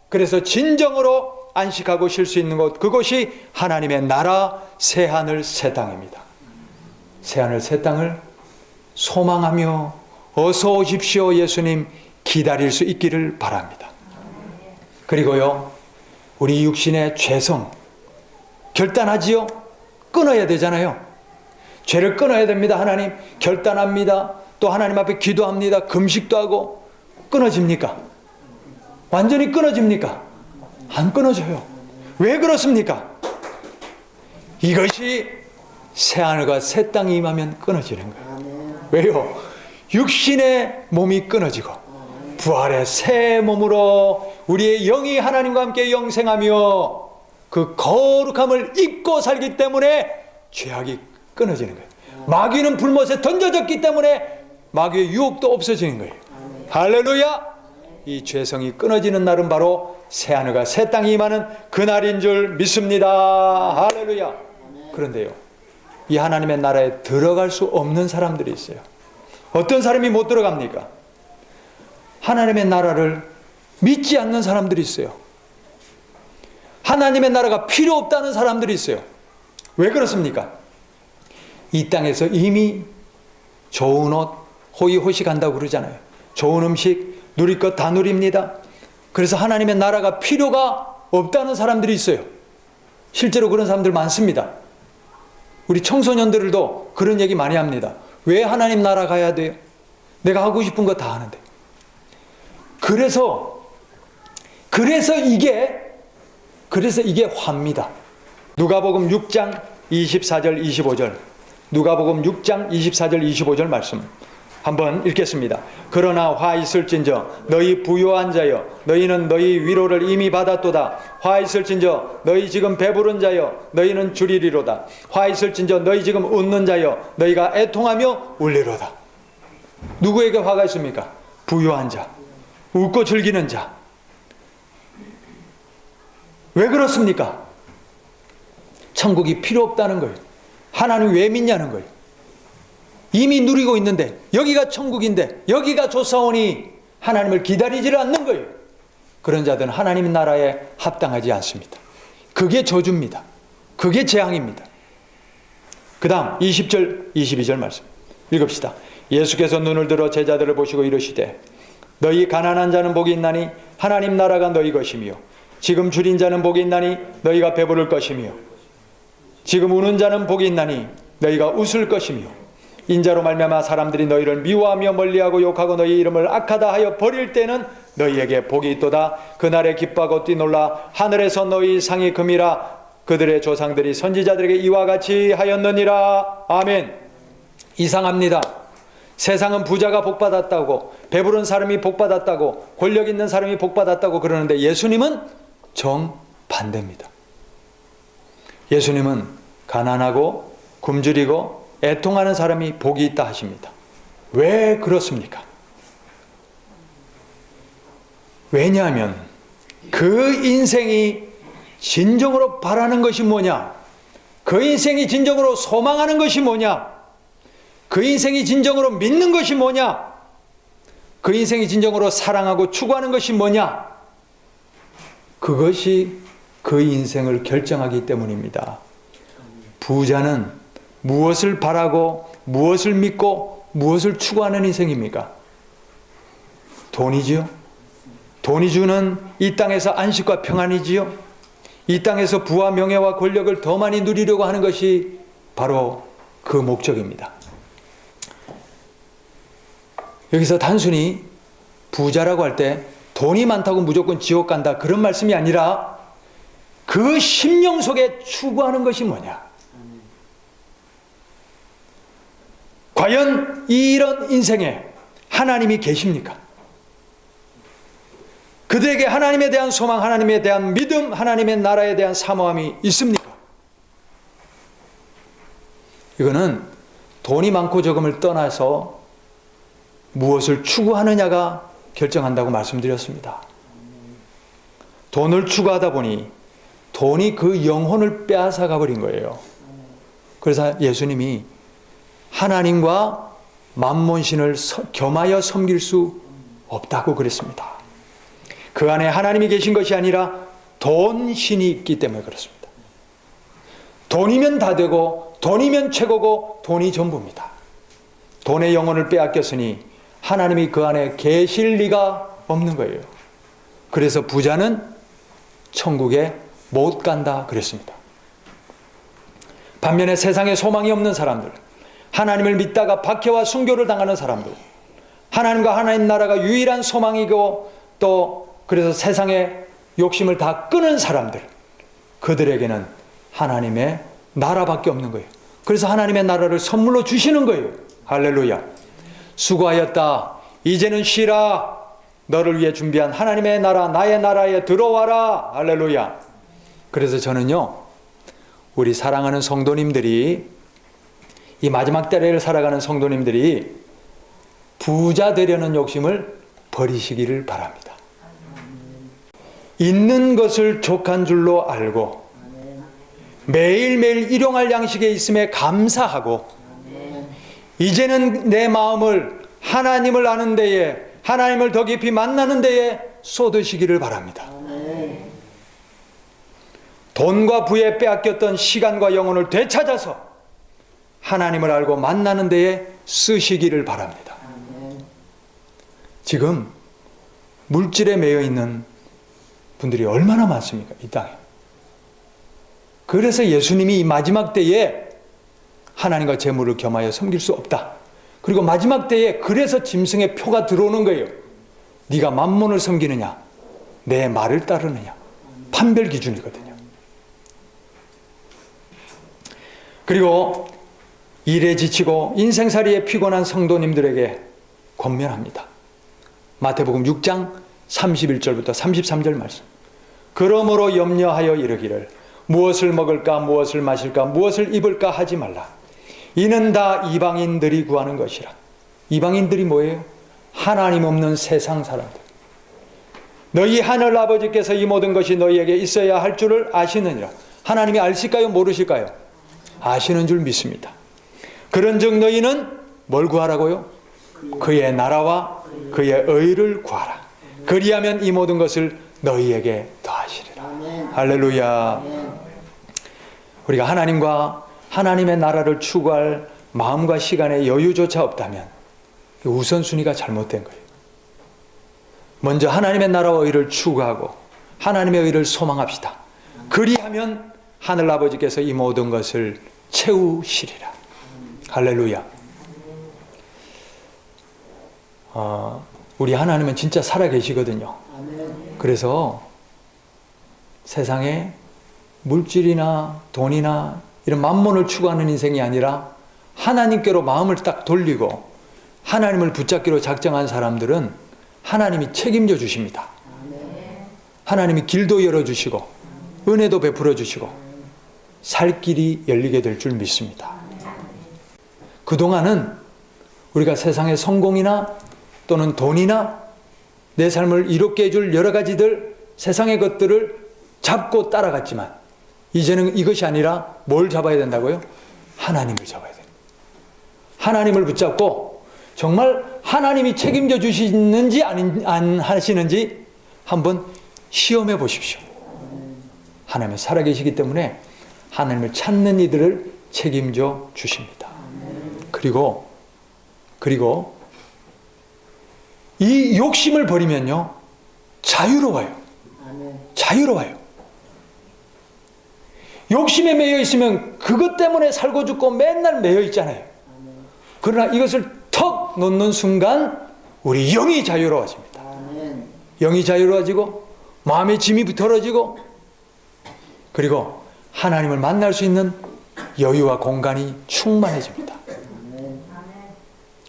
A: 그래서 진정으로 안식하고 쉴 수 있는 곳, 그것이 하나님의 나라 새하늘 새 땅입니다. 새하늘 새 땅을 소망하며 어서 오십시오 예수님 기다릴 수 있기를 바랍니다. 그리고요, 우리 육신의 죄성 결단하지요? 끊어야 되잖아요. 죄를 끊어야 됩니다. 하나님 결단합니다. 또 하나님 앞에 기도합니다. 금식도 하고. 끊어집니까? 완전히 끊어집니까? 안 끊어져요. 왜 그렇습니까? 이것이 새하늘과 새 땅이 임하면 끊어지는 거예요. 왜요? 육신의 몸이 끊어지고 부활의 새 몸으로 우리의 영이 하나님과 함께 영생하며 그 거룩함을 입고 살기 때문에 죄악이 끊어지는 거예요. 마귀는 불못에 던져졌기 때문에 마귀의 유혹도 없어지는 거예요. 할렐루야! 이 죄성이 끊어지는 날은 바로 새하늘과 새 땅이 임하는 그날인 줄 믿습니다. 할렐루야! 그런데요, 이 하나님의 나라에 들어갈 수 없는 사람들이 있어요. 어떤 사람이 못 들어갑니까? 하나님의 나라를 믿지 않는 사람들이 있어요. 하나님의 나라가 필요 없다는 사람들이 있어요. 왜 그렇습니까? 이 땅에서 이미 좋은 옷 호의호식한다고 그러잖아요. 좋은 음식 누릴 것 다 누립니다. 그래서 하나님의 나라가 필요가 없다는 사람들이 있어요. 실제로 그런 사람들 많습니다. 우리 청소년들도 그런 얘기 많이 합니다. 왜 하나님 나라 가야 돼요? 내가 하고 싶은 거 다 하는데. 그래서 이게 화입니다. 누가복음 6장 24절 25절. 누가복음 6장 24절 25절 말씀 한번 읽겠습니다. 그러나 화 있을진저 너희 부요한 자여, 너희는 너희 위로를 이미 받았도다. 화 있을진저 너희 지금 배부른 자여, 너희는 주리리로다. 화 있을진저 너희 지금 웃는 자여, 너희가 애통하며 울리로다. 누구에게 화가 있습니까? 부요한 자, 웃고 즐기는 자. 왜 그렇습니까? 천국이 필요 없다는 거예요. 하나님 왜 믿냐는 거예요. 이미 누리고 있는데, 여기가 천국인데, 여기가 좋사오니 하나님을 기다리지를 않는 거예요. 그런 자들은 하나님 나라에 합당하지 않습니다. 그게 저주입니다. 그게 재앙입니다. 그 다음 20절 22절 말씀 읽읍시다. 예수께서 눈을 들어 제자들을 보시고 이르시되 너희 가난한 자는 복이 있나니 하나님 나라가 너희 것이며 지금 줄인 자는 복이 있나니 너희가 배부를 것이며 지금 우는 자는 복이 있나니 너희가 웃을 것이며 인자로 말미암아 사람들이 너희를 미워하며 멀리하고 욕하고 너희 이름을 악하다 하여 버릴 때는 너희에게 복이 있도다. 그날에 기뻐하고 뛰놀라 하늘에서 너희 상이 금이라 그들의 조상들이 선지자들에게 이와 같이 하였느니라. 아멘. 이상합니다. 세상은 부자가 복받았다고, 배부른 사람이 복받았다고, 권력 있는 사람이 복받았다고 그러는데 예수님은 정반대입니다. 예수님은 가난하고 굶주리고 애통하는 사람이 복이 있다 하십니다. 왜 그렇습니까? 왜냐하면 그 인생이 진정으로 바라는 것이 뭐냐? 그 인생이 진정으로 소망하는 것이 뭐냐? 그 인생이 진정으로 믿는 것이 뭐냐? 그 인생이 진정으로 사랑하고 추구하는 것이 뭐냐? 그것이 그 인생을 결정하기 때문입니다. 부자는 무엇을 바라고 무엇을 믿고 무엇을 추구하는 인생입니까? 돈이지요. 돈이 주는 이 땅에서 안식과 평안이지요. 이 땅에서 부와 명예와 권력을 더 많이 누리려고 하는 것이 바로 그 목적입니다. 여기서 단순히 부자라고 할 때 돈이 많다고 무조건 지옥 간다 그런 말씀이 아니라 그 심령 속에 추구하는 것이 뭐냐? 과연 이런 인생에 하나님이 계십니까? 그들에게 하나님에 대한 소망, 하나님에 대한 믿음, 하나님의 나라에 대한 사모함이 있습니까? 이거는 돈이 많고 적음을 떠나서 무엇을 추구하느냐가 결정한다고 말씀드렸습니다. 돈을 추구하다 보니 돈이 그 영혼을 빼앗아가 버린 거예요. 그래서 예수님이 하나님과 만몬신을 겸하여 섬길 수 없다고 그랬습니다. 그 안에 하나님이 계신 것이 아니라 돈신이 있기 때문에 그렇습니다. 돈이면 다 되고 돈이면 최고고 돈이 전부입니다. 돈의 영혼을 빼앗겼으니 하나님이 그 안에 계실 리가 없는 거예요. 그래서 부자는 천국에 못 간다 그랬습니다. 반면에 세상에 소망이 없는 사람들, 하나님을 믿다가 박해와 순교를 당하는 사람들, 하나님과 하나님 나라가 유일한 소망이고 또 그래서 세상의 욕심을 다 끄는 사람들, 그들에게는 하나님의 나라밖에 없는 거예요. 그래서 하나님의 나라를 선물로 주시는 거예요. 할렐루야. 수고하였다. 이제는 쉬라. 너를 위해 준비한 하나님의 나라, 나의 나라에 들어와라. 할렐루야. 그래서 저는요, 우리 사랑하는 성도님들이, 이 마지막 때를 살아가는 성도님들이 부자 되려는 욕심을 버리시기를 바랍니다. 있는 것을 족한 줄로 알고 매일매일 일용할 양식에 있음에 감사하고 이제는 내 마음을 하나님을 아는 데에, 하나님을 더 깊이 만나는 데에 쏟으시기를 바랍니다. 돈과 부에 빼앗겼던 시간과 영혼을 되찾아서 하나님을 알고 만나는 데에 쓰시기를 바랍니다. 지금 물질에 매여 있는 분들이 얼마나 많습니까? 이 땅에. 그래서 예수님이 이 마지막 때에 하나님과 재물을 겸하여 섬길 수 없다. 그리고 마지막 때에 그래서 짐승의 표가 들어오는 거예요. 네가 만몬을 섬기느냐, 내 말을 따르느냐. 판별 기준이거든요. 그리고 일에 지치고 인생살이에 피곤한 성도님들에게 권면합니다. 마태복음 6장 31절부터 33절 말씀. 그러므로 염려하여 이르기를 무엇을 먹을까 무엇을 마실까 무엇을 입을까 하지 말라. 이는 다 이방인들이 구하는 것이라. 이방인들이 뭐예요? 하나님 없는 세상 사람들. 너희 하늘 아버지께서 이 모든 것이 너희에게 있어야 할 줄을 아시느니라. 하나님이 아실까요? 모르실까요? 아시는 줄 믿습니다. 그런즉 너희는 뭘 구하라고요? 그의 나라와 그의 의를 구하라. 그리하면 이 모든 것을 너희에게 더하시리라. 할렐루야. 우리가 하나님과 하나님의 나라를 추구할 마음과 시간의 여유조차 없다면 우선순위가 잘못된 거예요. 먼저 하나님의 나라와 의를 추구하고 하나님의 의를 소망합시다. 그리하면 하늘아버지께서 이 모든 것을 채우시리라. 할렐루야. 우리 하나님은 진짜 살아계시거든요. 그래서 세상에 물질이나 돈이나 이런 만몬을 추구하는 인생이 아니라 하나님께로 마음을 딱 돌리고 하나님을 붙잡기로 작정한 사람들은 하나님이 책임져 주십니다. 하나님이 길도 열어주시고 은혜도 베풀어 주시고 살 길이 열리게 될 줄 믿습니다. 그동안은 우리가 세상의 성공이나 또는 돈이나 내 삶을 이롭게 해줄 여러 가지들 세상의 것들을 잡고 따라갔지만 이제는 이것이 아니라 뭘 잡아야 된다고요? 하나님을 잡아야 돼요. 하나님을 붙잡고 정말 하나님이 책임져 주시는지 안 하시는지 한번 시험해 보십시오. 하나님은 살아계시기 때문에 하나님을 찾는 이들을 책임져 주십니다. 그리고 이 욕심을 버리면요 자유로워요. 자유로워요. 욕심에 매여 있으면 그것 때문에 살고 죽고 맨날 매여 있잖아요. 그러나 이것을 턱 놓는 순간 우리 영이 자유로워집니다. 영이 자유로워지고 마음의 짐이 덜어지고 그리고 하나님을 만날 수 있는 여유와 공간이 충만해집니다.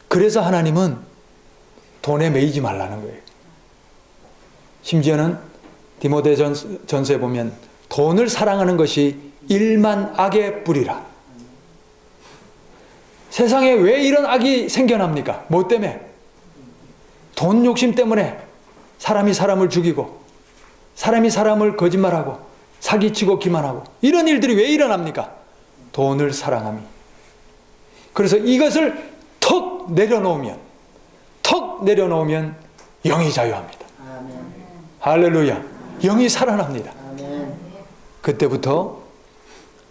A: 그래서 하나님은 돈에 매이지 말라는 거예요. 심지어는 디모데전서에 보면 돈을 사랑하는 것이 일만 악의 뿌리라. 세상에 왜 이런 악이 생겨납니까? 뭐 때문에? 돈 욕심 때문에 사람이 사람을 죽이고 사람이 사람을 거짓말하고 사기치고 기만하고 이런 일들이 왜 일어납니까? 돈을 사랑함이. 그래서 이것을 턱 내려놓으면 영이 자유합니다. 아멘. 할렐루야. 영이 살아납니다. 아멘. 그때부터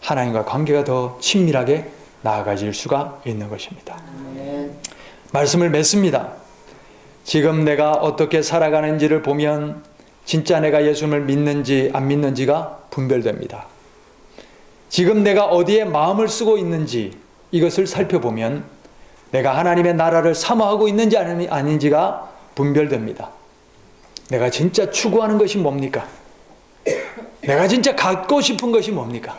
A: 하나님과 관계가 더 친밀하게 나아가질 수가 있는 것입니다. 아멘. 말씀을 맺습니다. 지금 내가 어떻게 살아가는지를 보면 진짜 내가 예수님을 믿는지 안 믿는지가 분별됩니다. 지금 내가 어디에 마음을 쓰고 있는지 이것을 살펴보면 내가 하나님의 나라를 사모하고 있는지 아닌지가 분별됩니다. 내가 진짜 추구하는 것이 뭡니까? 내가 진짜 갖고 싶은 것이 뭡니까?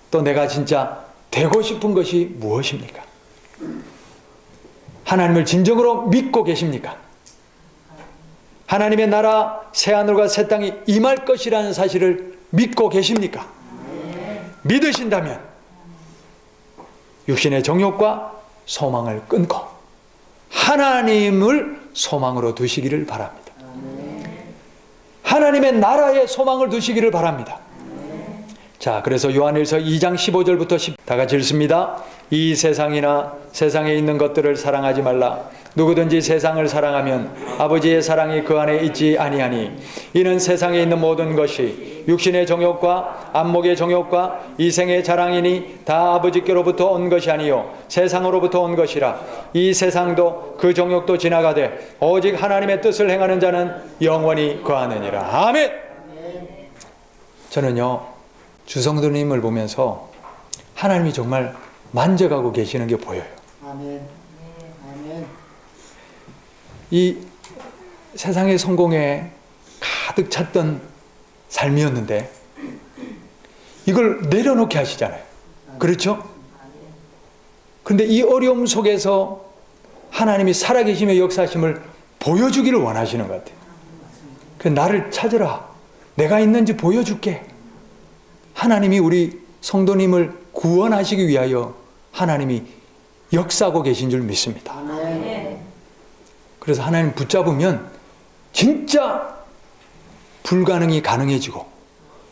A: 또 내가 진짜 되고 싶은 것이 무엇입니까? 하나님을 진정으로 믿고 계십니까? 하나님의 나라 새하늘과 새 땅이 임할 것이라는 사실을 믿고 계십니까? 믿으신다면 육신의 정욕과 소망을 끊고 하나님을 소망으로 두시기를 바랍니다. 하나님의 나라에 소망을 두시기를 바랍니다. 자, 그래서 요한일서 2장 15절부터 10 다 같이 읽습니다. 이 세상이나 세상에 있는 것들을 사랑하지 말라. 누구든지 세상을 사랑하면 아버지의 사랑이 그 안에 있지 아니하니 이는 세상에 있는 모든 것이 육신의 정욕과 안목의 정욕과 이생의 자랑이니 다 아버지께로부터 온 것이 아니요 세상으로부터 온 것이라. 이 세상도 그 정욕도 지나가되 오직 하나님의 뜻을 행하는 자는 영원히 거하느니라. 아멘. 저는요 주성도님을 보면서 하나님이 정말 만져가고 계시는 게 보여요. 아멘. 아멘. 이 세상의 성공에 가득 찼던 삶이었는데 이걸 내려놓게 하시잖아요. 그렇죠? 그런데 이 어려움 속에서 하나님이 살아계심의 역사심을 보여주기를 원하시는 것 같아요. 그래서 나를 찾으라. 내가 있는지 보여줄게. 하나님이 우리 성도님을 구원하시기 위하여 하나님이 역사하고 계신 줄 믿습니다. 그래서 하나님 붙잡으면 진짜 불가능이 가능해지고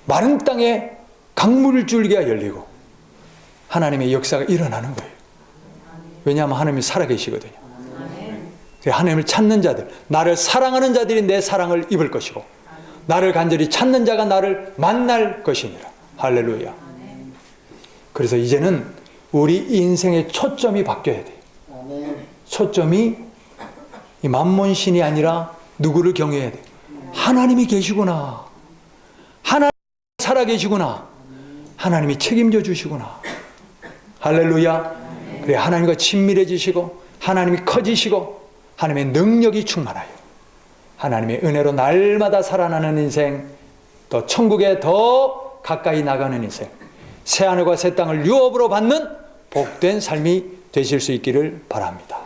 A: 마른 땅에 강물줄기가 열리고 하나님의 역사가 일어나는 거예요. 왜냐하면 하나님이 살아계시거든요. 하나님을 찾는 자들, 나를 사랑하는 자들이 내 사랑을 입을 것이고 나를 간절히 찾는 자가 나를 만날 것이니라. 할렐루야. 그래서 이제는 우리 인생의 초점이 바뀌어야 돼요. 초점이 이 만몬신이 아니라 누구를 경외해야 돼요. 하나님이 계시구나. 하나님 살아계시구나. 하나님이 책임져 주시구나. 할렐루야. 그래, 하나님과 친밀해지시고 하나님이 커지시고 하나님의 능력이 충만하여 하나님의 은혜로 날마다 살아나는 인생, 또 천국에 더 가까이 나가는 인생, 새하늘과 새 땅을 유업으로 받는 복된 삶이 되실 수 있기를 바랍니다.